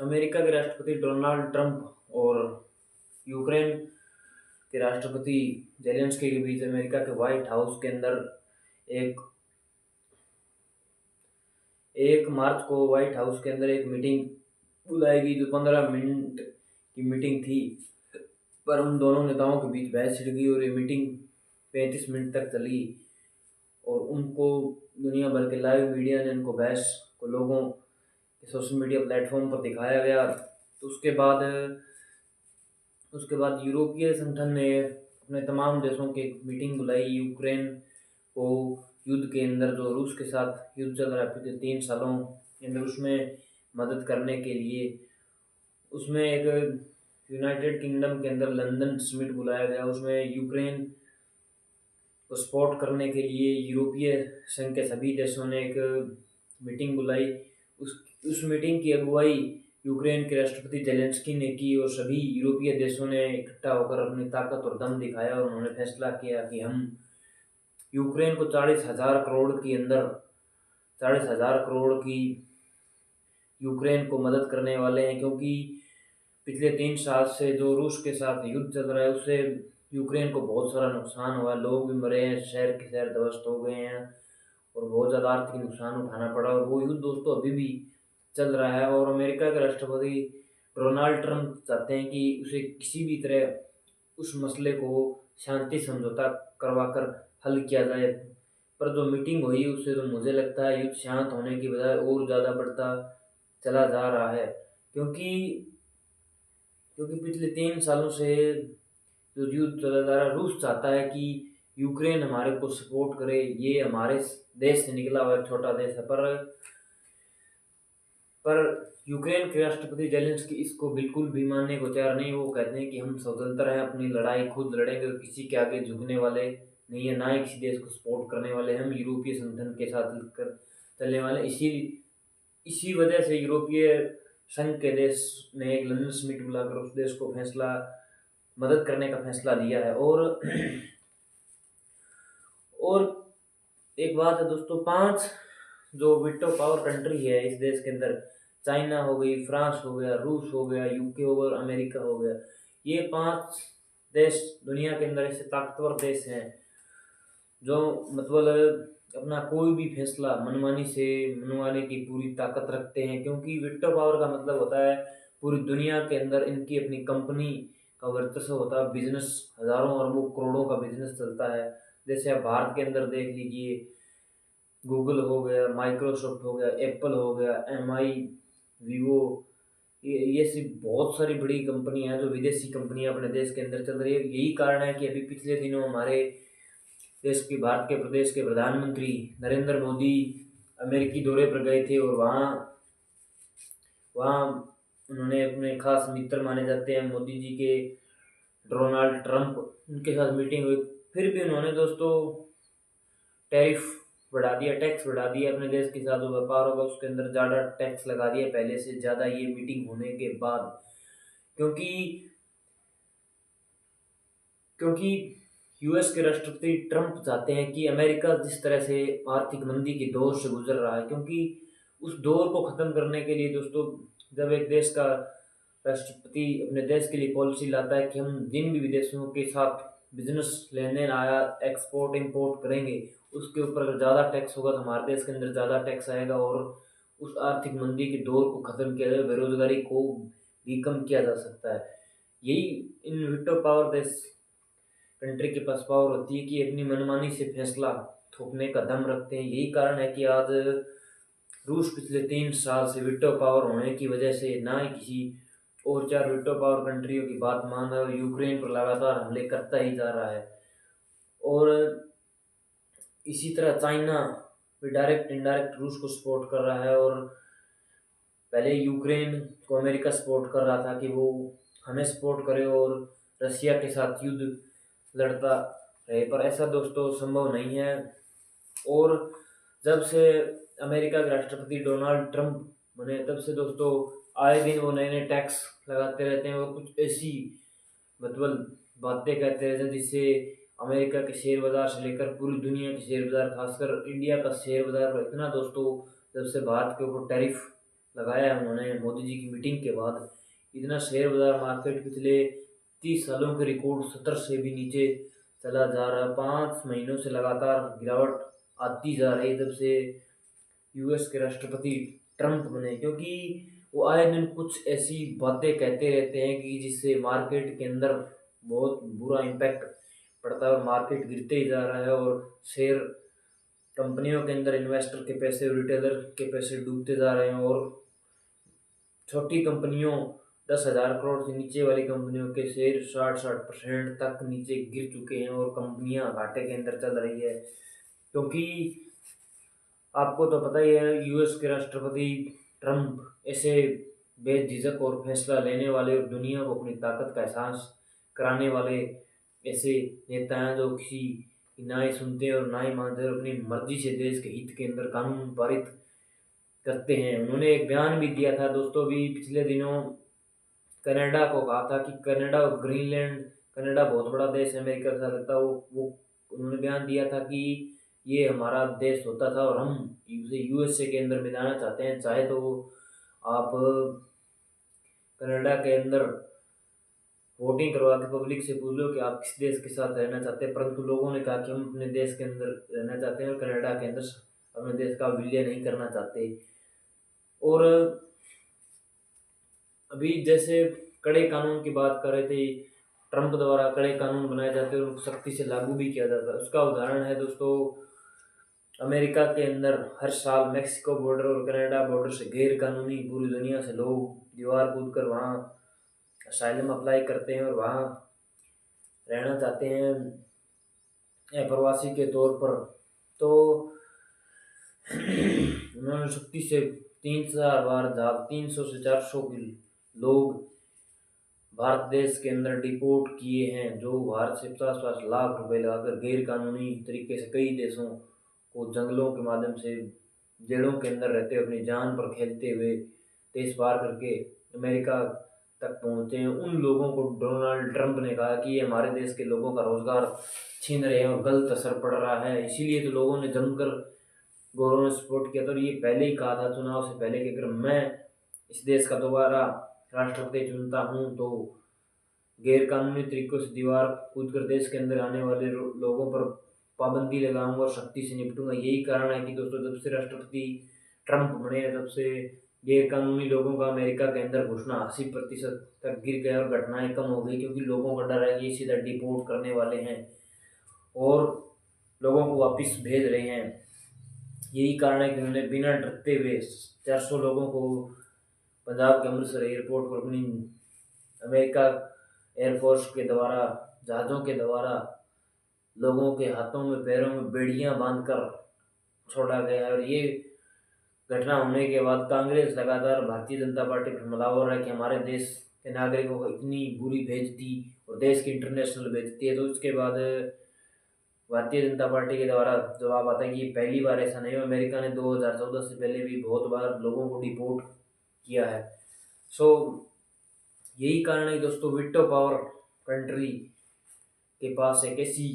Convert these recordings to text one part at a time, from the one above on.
America के राष्ट्रपति Donald Trump और यूक्रेन के राष्ट्रपति जेलेंस्की के बीच अमेरिका के व्हाइट हाउस के अंदर एक 1 मार्च को व्हाइट हाउस के अंदर एक मीटिंग बुलाई गई, जो 15 मिनट की मीटिंग थी। पर उन दोनों नेताओं के बीच बहस छिड़ गई और ये मीटिंग 35 मिनट तक चली और उनको दुनिया भर के लाइव मीडिया ने उनको बहस को लोगों के सोशल मीडिया प्लेटफॉर्म पर दिखाया गया। तो उसके बाद यूरोपीय संगठन ने अपने तमाम देशों की एक मीटिंग बुलाई। यूक्रेन को युद्ध के अंदर, जो रूस के साथ युद्ध चल रहा है पिछले 3 सालों के अंदर, उसमें मदद करने के लिए उसमें एक यूनाइटेड किंगडम के अंदर लंदन समिट बुलाया गया। उसमें यूक्रेन को सपोर्ट करने के लिए यूरोपीय संघ के सभी देशों ने एक मीटिंग बुलाई। उस मीटिंग की अगुवाई यूक्रेन के राष्ट्रपति जेलेंस्की ने की और सभी यूरोपीय देशों ने इकट्ठा होकर अपनी ताकत और दम दिखाया और उन्होंने फैसला किया कि हम यूक्रेन को 40,000 की यूक्रेन को मदद करने वाले हैं, क्योंकि पिछले 3 साल से जो रूस के साथ युद्ध चल रहा है उससे यूक्रेन को बहुत सारा नुकसान हुआ है। लोग भी मरे हैं, शहर के शहर ध्वस्त हो गए हैं और बहुत ज़्यादा आर्थिक नुकसान उठाना पड़ा। और वो युद्ध दोस्तों अभी भी चल रहा है और अमेरिका के राष्ट्रपति डोनाल्ड ट्रंप चाहते हैं कि उसे किसी भी तरह उस मसले को शांति समझौता करवाकर हल किया जाए। पर जो मीटिंग हुई उससे तो मुझे लगता है युद्ध शांत होने की बजाय और ज़्यादा बढ़ता चला जा रहा है, क्योंकि क्योंकि पिछले 3 सालों से जो युद्ध चला जा रहा है, रूस चाहता है कि यूक्रेन हमारे को सपोर्ट करे। ये हमारे देश से निकला हुआ एक छोटा देश है, पर यूक्रेन के राष्ट्रपति जेलेंस्की इसको बिल्कुल भी मानने को तैयार नहीं। वो कहते हैं कि हम स्वतंत्र हैं, अपनी लड़ाई खुद लड़ेंगे और किसी के आगे झुकने वाले नहीं है, ना ही किसी देश को सपोर्ट करने वाले। हम यूरोपीय संगठन के साथ मिलकर चलने वाले। इसी वजह से यूरोपीय संघ के देश ने एक लंदन समिट बुलाकर उस देश को मदद करने का फैसला लिया है। और एक बात है दोस्तों, 5 जो वीटो पावर कंट्री है इस देश के अंदर, चाइना हो गई, फ्रांस हो गया, रूस हो गया, यूके हो गया और अमेरिका हो गया, ये 5 देश दुनिया के अंदर ऐसे ताकतवर देश हैं जो मतलब अपना कोई भी फैसला मनमानी से मनवाने की पूरी ताकत रखते हैं। क्योंकि वीटो पावर का मतलब होता है पूरी दुनिया के अंदर इनकी अपनी कंपनी का वर्चस्व होता है, बिजनेस हजारों अरबों करोड़ों का बिजनेस चलता है। जैसे आप भारत के अंदर देख लीजिए, गूगल हो गया, माइक्रोसॉफ्ट हो गया, एप्पल हो गया, एमआई, वीवो, ये सी बहुत सारी बड़ी कंपनियां हैं जो विदेशी कंपनियां अपने देश के अंदर चल रही है। यही कारण है कि अभी पिछले दिनों हमारे देश के भारत के प्रदेश के प्रधानमंत्री नरेंद्र मोदी अमेरिकी दौरे पर गए थे और वहाँ वहाँ उन्होंने अपने खास मित्र माने जाते हैं मोदी जी के डोनाल्ड ट्रंप, उनके साथ मीटिंग हुई। फिर भी उन्होंने दोस्तों टैरिफ बढ़ा दिया, टैक्स बढ़ा दिया। अपने देश के साथ जो व्यापार होगा उसके अंदर ज़्यादा टैक्स लगा दिया पहले से ज़्यादा, ये मीटिंग होने के बाद। क्योंकि क्योंकि यूएस के राष्ट्रपति ट्रंप चाहते हैं कि अमेरिका जिस तरह से आर्थिक मंदी के दौर से गुजर रहा है, क्योंकि उस दौर को ख़त्म करने के लिए दोस्तों, जब एक देश का राष्ट्रपति अपने देश के लिए पॉलिसी लाता है कि हम जिन भी विदेशों के साथ बिजनेस लेन देन आया एक्सपोर्ट इंपोर्ट करेंगे, उसके ऊपर अगर ज़्यादा टैक्स होगा तो हमारे देश के अंदर ज़्यादा टैक्स आएगा और उस आर्थिक मंदी के दौर को ख़त्म किया जाए, बेरोजगारी को भी कम किया जा सकता है। यही इन वीटो पावर देश कंट्री के पास पावर होती है कि अपनी मनमानी से फैसला थोपने का दम रखते हैं। यही कारण है कि आज रूस पिछले 3 साल से वीटो पावर होने की वजह से ना ही किसी और 4 वीटो पावर कंट्रियों की बात मान रहा है और यूक्रेन पर लगातार हमले करता ही जा रहा है। और इसी तरह चाइना भी डायरेक्ट इनडायरेक्ट रूस को सपोर्ट कर रहा है और पहले यूक्रेन को अमेरिका सपोर्ट कर रहा था कि वो हमें सपोर्ट करे और रशिया के साथ युद्ध लड़ता रहे, पर ऐसा दोस्तों संभव नहीं है। और जब से अमेरिका के राष्ट्रपति डोनाल्ड ट्रंप बने तब से दोस्तों आए दिन वो नए नए टैक्स लगाते रहते हैं और कुछ ऐसी मतलब बातें कहते रहते हैं जिससे अमेरिका के शेयर बाजार से लेकर पूरी दुनिया के शेयर बाजार, खासकर इंडिया का शेयर बाजार पर इतना दोस्तों, जब से भारत के ऊपर टैरिफ लगाया है उन्होंने मोदी जी की मीटिंग के बाद। इतना शेयर बाजार मार्केट पिछले 30 सालों के रिकॉर्ड 70 से भी नीचे चला जा रहा है। 5 महीनों से लगातार गिरावट आती जा रही है जब से यूएस के राष्ट्रपति ट्रंप बने, क्योंकि वो आए दिन कुछ ऐसी बातें कहते रहते हैं कि जिससे मार्केट के अंदर बहुत बुरा इम्पैक्ट पड़ता है और मार्केट गिरते ही जा रहा है और शेयर कंपनियों के अंदर इन्वेस्टर के पैसे और रिटेलर के पैसे डूबते जा रहे हैं और छोटी कंपनियों 10,000 करोड़ से नीचे वाली कंपनियों के शेयर 60% तक नीचे गिर चुके हैं और कंपनियां घाटे के अंदर चल रही है। क्योंकि आपको तो पता ही है यूएस के राष्ट्रपति ट्रंप ऐसे बेझिझक और फैसला लेने वाले और दुनिया को अपनी ताकत का एहसास कराने वाले ऐसे नेता हैं जो किसी की ना ही सुनते और ना ही मानते और अपनी मर्जी से देश के हित के अंदर कानून पारित करते हैं। उन्होंने एक बयान भी दिया था दोस्तों भी पिछले दिनों, कनाडा को कहा था कि कनाडा और ग्रीनलैंड, कनाडा बहुत बड़ा देश है अमेरिका के साथ लगता है, वो उन्होंने बयान दिया था कि ये हमारा देश होता था और हम इसे यूएसए के अंदर मिलाना चाहते हैं। चाहे तो आप कनाडा के अंदर वोटिंग करवा के पब्लिक से पूछ लो कि आप किस देश के साथ रहना चाहते हैं, परंतु लोगों ने कहा कि हम अपने देश के अंदर रहना चाहते हैं और कनाडा के अंदर अपने देश का विलय नहीं करना चाहते। और अभी जैसे कड़े कानून की बात कर रहे थे, ट्रंप द्वारा कड़े कानून बनाए जाते हैं और सख्ती से लागू भी किया जाता है। उसका उदाहरण है दोस्तों, अमेरिका के अंदर हर साल मैक्सिको बॉर्डर और कनाडा बॉर्डर से गैर कानूनी पूरी दुनिया से लोग दीवार कूद कर वहाँ असाइलम अप्लाई करते हैं और वहाँ रहना चाहते हैं प्रवासी के तौर पर। तो उन्होंने सख्ती से 3 4 बार 300 से 400 के लोग भारत देश के अंदर डिपोर्ट किए हैं, जो भारत से 50-50 लाख रुपए लगाकर गैर कानूनी तरीके से कई देशों को जंगलों के माध्यम से जेलों के अंदर रहते हुए अपनी जान पर खेलते हुए देश पार करके अमेरिका तक पहुंचे हैं। उन लोगों को डोनाल्ड ट्रंप ने कहा कि ये हमारे देश के लोगों का रोजगार छीन रहे हैं और गलत असर पड़ रहा है, इसीलिए तो लोगों ने जमकर गौरव ने सपोर्ट किया था। और ये पहले ही कहा था चुनाव से पहले कि अगर मैं इस देश का दोबारा राष्ट्रपति चुनता हूँ तो गैर कानूनी तरीकों से दीवार कूद कर देश के अंदर आने वाले लोगों पर पाबंदी लगाऊंगा और सख्ती से निपटूंगा। यही कारण है कि दोस्तों जब से राष्ट्रपति ट्रंप बने तब से गैर कानूनी लोगों का अमेरिका के अंदर घुसना 80% तक गिर गया और घटनाएं कम हो गई, क्योंकि लोगों का डर है कि ये सीधा डिपोर्ट करने वाले हैं और लोगों को वापस भेज रहे हैं। यही कारण है कि उन्होंने बिना डरते हुए 400 लोगों को पंजाब के अमृतसर एयरपोर्ट पर अपनी अमेरिका एयरफोर्स के द्वारा जहाज़ों के द्वारा लोगों के हाथों में पैरों में बेड़ियां बांधकर छोड़ा गया है। और ये घटना होने के बाद कांग्रेस लगातार भारतीय जनता पार्टी पर हमला हो रहा है कि हमारे देश के नागरिकों को इतनी बुरी बेइज्जती और देश की इंटरनेशनल बेइज्जती है। तो उसके बाद भारतीय जनता पार्टी के द्वारा जवाब आता है कि पहली बार ऐसा नहीं है, अमेरिका ने 2014 से पहले भी बहुत बार लोगों को डिपोर्ट किया है। सो यही कारण है दोस्तों, वीटो पावर कंट्री के पास एक ऐसी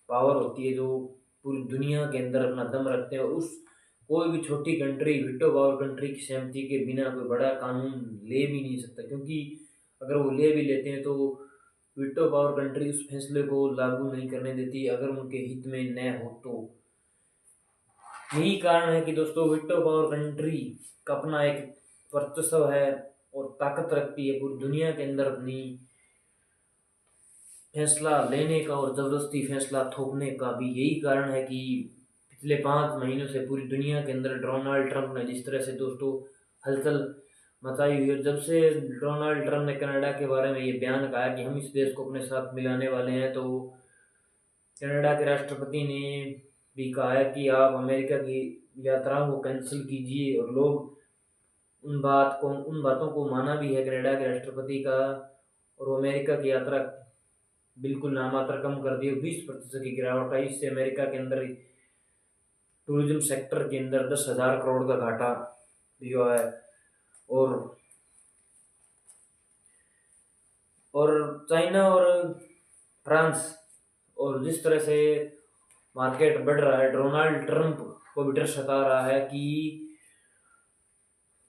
पावर होती है जो पूरी दुनिया के अंदर अपना दम रखते हैं और उस कोई भी छोटी कंट्री वीटो पावर कंट्री की सहमति के बिना कोई बड़ा कानून ले भी नहीं सकता, क्योंकि अगर वो ले भी लेते हैं तो वीटो पावर कंट्री उस फैसले को लागू नहीं करने देती अगर उनके हित में न हो तो। यही कारण है कि दोस्तों वीटो पावर कंट्री का अपना एक वर्चस्व है और ताकत रखती है पूरी दुनिया के अंदर अपनी फैसला लेने का और ज़बरदस्ती फैसला थोपने का भी। यही कारण है कि पिछले 5 महीनों से पूरी दुनिया के अंदर डोनाल्ड ट्रंप ने जिस तरह से दोस्तों हलचल मचाई हुई है, जब से डोनाल्ड ट्रंप ने कनाडा के बारे में ये बयान कहा कि हम इस देश को अपने साथ मिलाने वाले हैं, तो कनाडा के राष्ट्रपति ने भी कहा है कि आप अमेरिका की यात्राओं को कैंसिल कीजिए और लोग उन बातों को माना भी है कनाडा के राष्ट्रपति का, और वो अमेरिका की यात्रा बिल्कुल नामात्र कम कर दी। 20% की गिरावट आई, इससे अमेरिका के अंदर टूरिज्म सेक्टर के अंदर 10,000 करोड़ का घाटा भी हुआ है। और चाइना और फ्रांस और जिस तरह से मार्केट बढ़ रहा है, डोनाल्ड ट्रंप को भी डर सता रहा है कि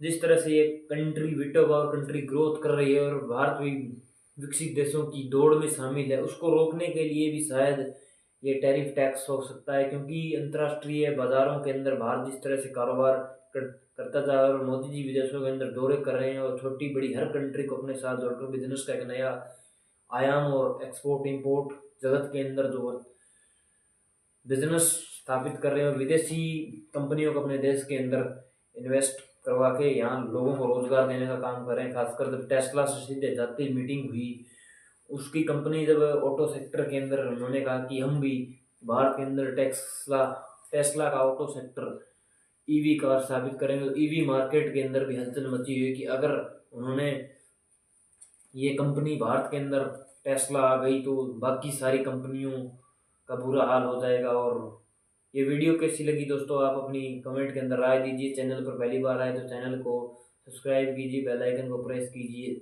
जिस तरह से ये कंट्री विटो पावर कंट्री ग्रोथ कर रही है और भारत भी विकसित देशों की दौड़ में शामिल है, उसको रोकने के लिए भी शायद ये टैरिफ टैक्स हो सकता है। क्योंकि अंतर्राष्ट्रीय बाजारों के अंदर भारत जिस तरह से कारोबार करता जा रहा है और मोदी जी विदेशों के अंदर दौरे कर रहे हैं और छोटी बड़ी हर कंट्री को अपने साथ जोड़कर बिजनेस का एक नया आयाम और एक्सपोर्ट इंपोर्ट जगत के अंदर जो बिजनेस स्थापित कर रहे हैं और विदेशी कंपनियों को अपने देश के अंदर इन्वेस्ट करवा के यहाँ लोगों को रोजगार देने का काम कर रहे हैं। खासकर जब टेस्ला से सीधे जाती मीटिंग हुई, उसकी कंपनी जब ऑटो सेक्टर के अंदर उन्होंने कहा कि हम भी भारत के अंदर टेस्ला टेस्ला का ऑटो सेक्टर ईवी कार स्थापित करेंगे, तो ईवी मार्केट के अंदर भी हलचल मची हुई कि अगर उन्होंने ये कंपनी भारत के अंदर टेस्ला आ गई तो बाकी सारी कंपनियों का बुरा हाल हो जाएगा। और ये वीडियो कैसी लगी दोस्तों, आप अपनी कमेंट के अंदर राय दीजिए। चैनल पर पहली बार आए तो चैनल को सब्सक्राइब कीजिए, बेल आइकन को प्रेस कीजिए।